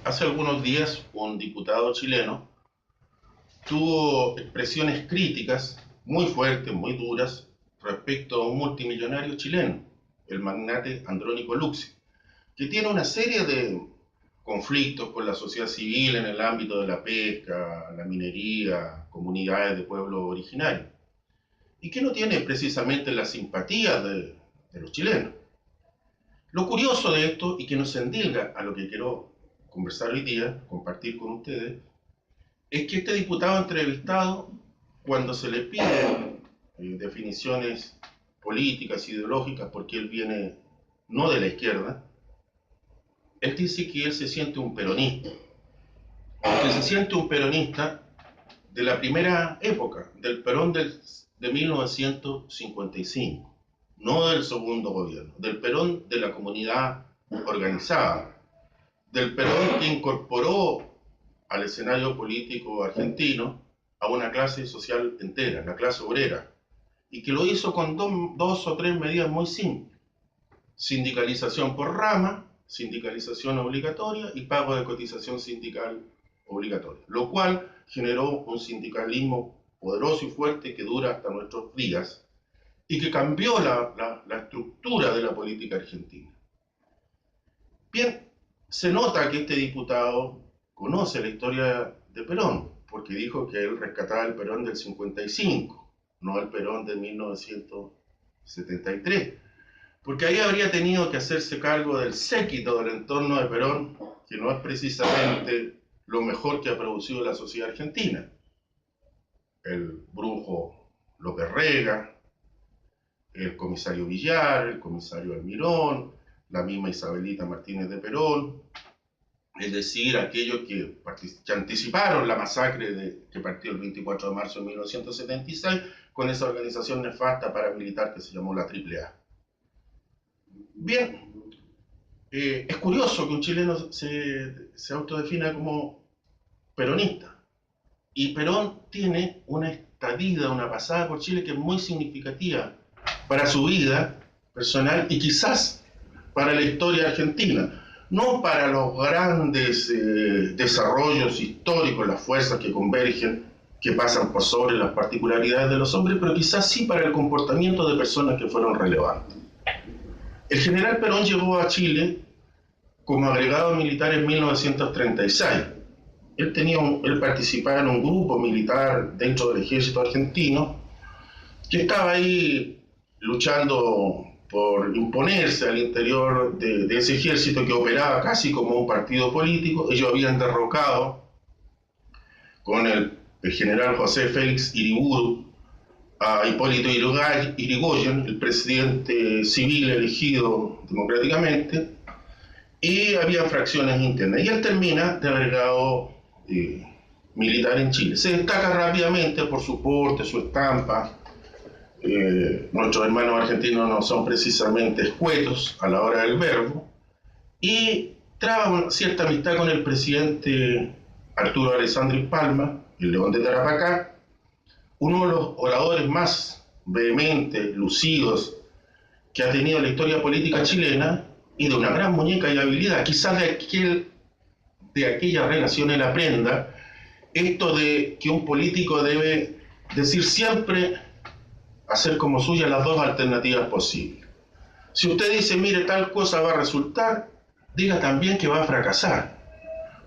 Hace algunos días un diputado chileno tuvo expresiones críticas muy fuertes, muy duras, respecto a un multimillonario chileno, el magnate Andrónico Luxi, que tiene una serie de conflictos con la sociedad civil en el ámbito de la pesca, la minería, comunidades de pueblos originarios, y que no tiene precisamente la simpatía de los chilenos. Lo curioso de esto, y que nos endilga a lo que quiero conversar hoy día, compartir con ustedes, es que este diputado entrevistado, cuando se le piden definiciones políticas, ideológicas, porque él viene no de la izquierda, él dice que él se siente un peronista, que se siente un peronista de la primera época, del Perón de 1955, no del segundo gobierno, del Perón de la comunidad organizada, del Perón que incorporó al escenario político argentino a una clase social entera, la clase obrera, y que lo hizo con dos o tres medidas muy simples: sindicalización por rama, sindicalización obligatoria y pago de cotización sindical obligatoria, lo cual generó un sindicalismo poderoso y fuerte que dura hasta nuestros días y que cambió la estructura de la política argentina. Bien, se nota que este diputado conoce la historia de Perón, porque dijo que él rescataba el Perón del 55, no el Perón de 1973, porque ahí habría tenido que hacerse cargo del séquito del entorno de Perón, que no es precisamente lo mejor que ha producido la sociedad argentina. El brujo López Rega, el comisario Villar, el comisario Almirón, la misma Isabelita Martínez de Perón, es decir, aquellos que anticiparon la masacre que partió el 24 de marzo de 1976 con esa organización nefasta paramilitar que se llamó la AAA. Bien, es curioso que un chileno se autodefina como peronista, y Perón tiene una estadía, una pasada por Chile que es muy significativa para su vida personal y quizás para la historia argentina. No para los grandes desarrollos históricos, las fuerzas que convergen, que pasan por sobre las particularidades de los hombres, pero quizás sí para el comportamiento de personas que fueron relevantes. El general Perón llegó a Chile como agregado militar en 1936. Él participaba en un grupo militar dentro del ejército argentino que estaba ahí luchando por imponerse al interior de ese ejército que operaba casi como un partido político. Ellos habían derrocado con el general José Félix Iriburu a Hipólito Yrigoyen, el presidente civil elegido democráticamente, y había fracciones internas. Y él termina de agregado militar en Chile. Se destaca rápidamente por su porte, su estampa. Nuestros hermanos argentinos no son precisamente escuetos a la hora del verbo, y traba una cierta amistad con el presidente Arturo Alessandri Palma, el León de Tarapacá, uno de los oradores más vehementes, lucidos que ha tenido la historia política chilena, y de una gran muñeca y habilidad. Quizás de aquella relación él aprenda esto de que un político debe decir siempre, hacer como suya las dos alternativas posibles. Si usted dice, mire, tal cosa va a resultar, diga también que va a fracasar.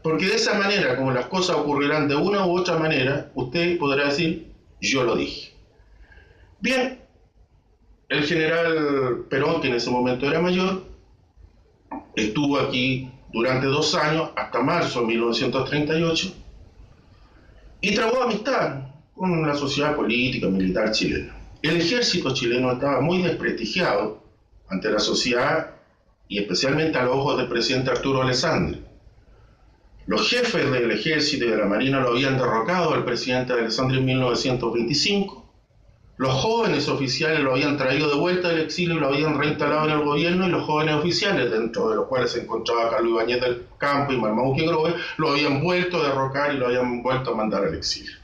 Porque de esa manera, como las cosas ocurrirán de una u otra manera, usted podrá decir, yo lo dije. Bien, el general Perón, que en ese momento era mayor, estuvo aquí durante 2 años, hasta marzo de 1938, y trabó amistad con la sociedad política militar chilena. El ejército chileno estaba muy desprestigiado ante la sociedad y especialmente a los ojos del presidente Arturo Alessandri. Los jefes del ejército y de la marina lo habían derrocado al presidente Alessandri en 1925. Los jóvenes oficiales lo habían traído de vuelta del exilio y lo habían reinstalado en el gobierno, y los jóvenes oficiales, dentro de los cuales se encontraba Carlos Ibáñez del Campo y Marmaduke Grove, lo habían vuelto a derrocar y lo habían vuelto a mandar al exilio.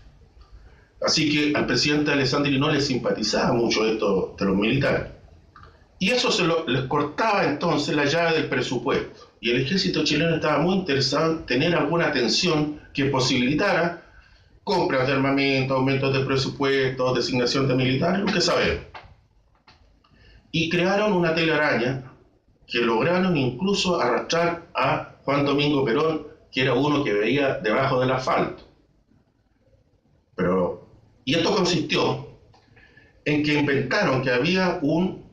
Así que al presidente Alessandri no le simpatizaba mucho esto de los militares. Y eso les cortaba entonces la llave del presupuesto. y el ejército chileno estaba muy interesado en tener alguna atención que posibilitara compras de armamento, aumentos de presupuesto, designación de militares, lo que sabemos. Y crearon una telaraña que lograron incluso arrastrar a Juan Domingo Perón, que era uno que veía debajo del asfalto. Y esto consistió en que inventaron que había un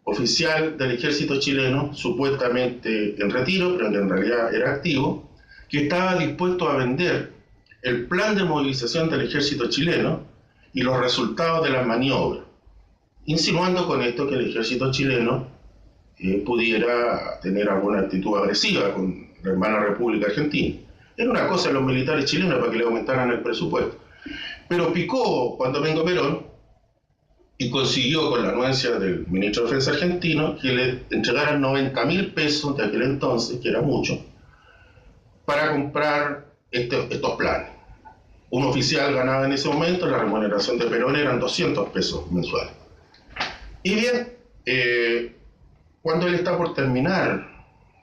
oficial del ejército chileno, supuestamente en retiro, pero que en realidad era activo, que estaba dispuesto a vender el plan de movilización del ejército chileno y los resultados de las maniobras, insinuando con esto que el ejército chileno pudiera tener alguna actitud agresiva con la hermana República Argentina. Era una cosa de los militares chilenos para que le aumentaran el presupuesto. Pero picó Juan Domingo Perón y consiguió, con la anuencia del ministro de Defensa argentino, que le entregaran 90.000 pesos de aquel entonces, que era mucho, para comprar estos planes. Un oficial ganaba en ese momento, la remuneración de Perón eran 200 pesos mensuales. Y bien, cuando él está por terminar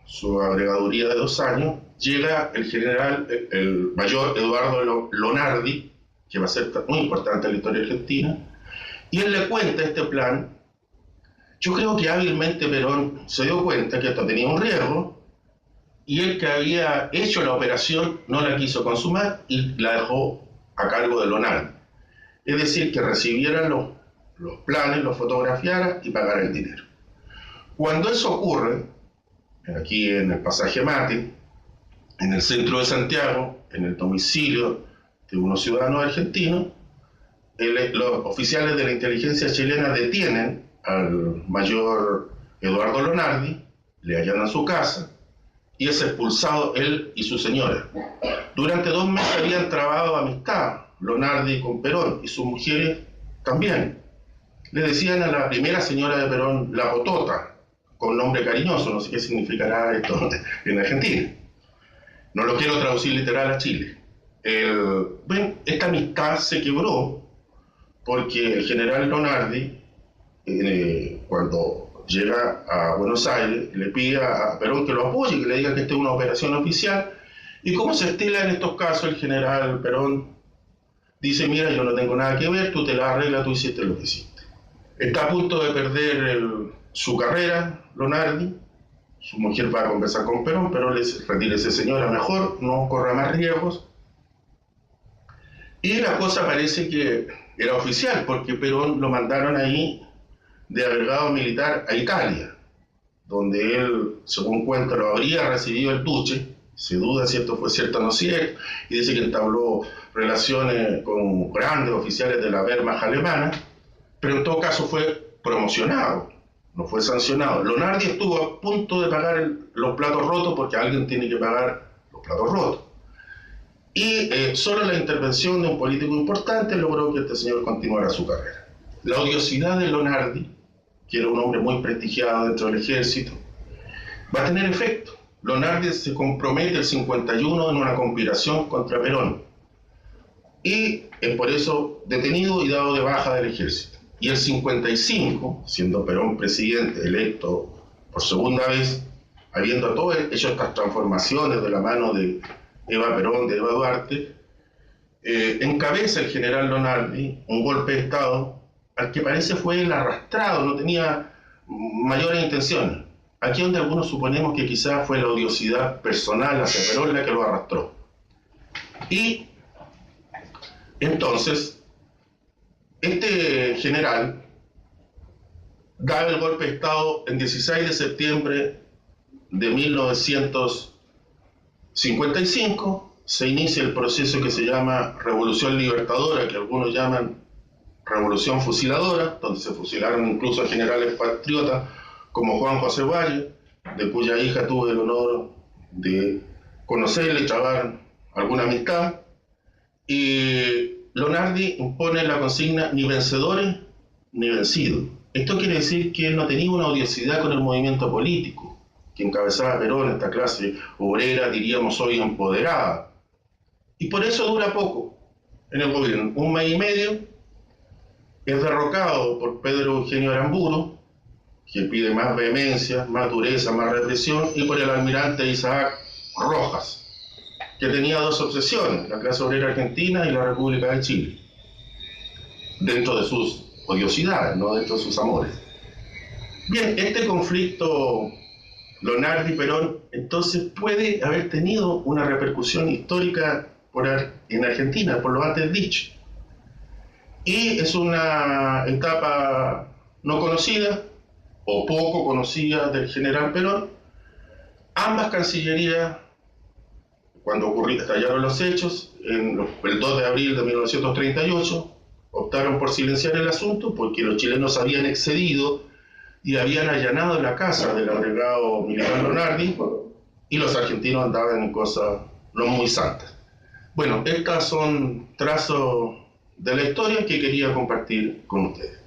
su agregaduría de 2 años, llega el general, el mayor Eduardo Lonardi, que va a ser muy importante en la historia argentina, y él le cuenta este plan. Yo creo que hábilmente Perón se dio cuenta que esto tenía un riesgo, y el que había hecho la operación no la quiso consumar y la dejó a cargo de Lonardi. Es decir, que recibiera los planes, los fotografiara y pagara el dinero. Cuando eso ocurre, aquí en el pasaje Mate, en el centro de Santiago, en el domicilio de unos ciudadanos argentinos, los oficiales de la inteligencia chilena detienen al mayor Eduardo Lonardi, le allanan su casa y es expulsado él y su señora. Durante 2 meses habían trabado amistad Lonardi con Perón y sus mujeres también. Le decían a la primera señora de Perón la Potota, con nombre cariñoso, no sé qué significará esto en Argentina. No lo quiero traducir literal a Chile. Esta amistad se quebró porque el general Lonardi, cuando llega a Buenos Aires, le pide a Perón que lo apoye, que le diga que esta es una operación oficial, y como se estila en estos casos, el general Perón dice: mira, yo no tengo nada que ver, tú te la arreglas, tú hiciste lo que hiciste. Está a punto de perder su carrera, Lonardi. Su mujer va a conversar con Perón, Perón le dice: retírese señora, mejor, no corra más riesgos. Y la cosa parece que era oficial, porque Perón lo mandaron ahí de agregado militar a Italia, donde él, según cuenta, lo habría recibido el duce. Se duda si esto fue cierto o no cierto, y dice que entabló relaciones con grandes oficiales de la Wehrmacht alemana, pero en todo caso fue promocionado, no fue sancionado. Lonardi estuvo a punto de pagar los platos rotos, porque alguien tiene que pagar los platos rotos. Y solo la intervención de un político importante logró que este señor continuara su carrera. La odiosidad de Lonardi, que era un hombre muy prestigiado dentro del ejército, va a tener efecto. Lonardi se compromete el 51 en una conspiración contra Perón y es por eso detenido y dado de baja del ejército. Y el 55, siendo Perón presidente electo por segunda vez, habiendo todo hecho estas transformaciones de la mano de Eva Perón, de Eva Duarte, encabeza el general Lonardi un golpe de Estado al que parece fue el arrastrado, no tenía mayores intenciones. Aquí donde algunos suponemos que quizás fue la odiosidad personal hacia Perón la que lo arrastró. Y entonces, este general da el golpe de Estado en 16 de septiembre de 1955, se inicia el proceso que se llama Revolución Libertadora, que algunos llaman Revolución Fusiladora, donde se fusilaron incluso a generales patriotas como Juan José Valle, de cuya hija tuve el honor de conocerle y trabar alguna amistad. Y Lonardi impone la consigna: ni vencedores ni vencidos. Esto quiere decir que él no tenía una odiosidad con el movimiento político que encabezaba Perón, esta clase obrera, diríamos hoy, empoderada. Y por eso dura poco en el gobierno, 1 mes y medio, es derrocado por Pedro Eugenio Aramburu, que pide más vehemencia, más dureza, más represión, y por el almirante Isaac Rojas, que tenía dos obsesiones, la clase obrera argentina y la República de Chile, dentro de sus odiosidades, no dentro de sus amores. Bien, este conflicto Lonardi-Perón entonces puede haber tenido una repercusión histórica en Argentina, por lo antes dicho. Y es una etapa no conocida o poco conocida del general Perón. Ambas cancillerías, cuando estallaron los hechos, el 2 de abril de 1938, optaron por silenciar el asunto porque los chilenos habían excedido y habían allanado la casa del agregado militar Lonardi, y los argentinos andaban en cosas no muy santas. Bueno, estas son trazos de la historia que quería compartir con ustedes.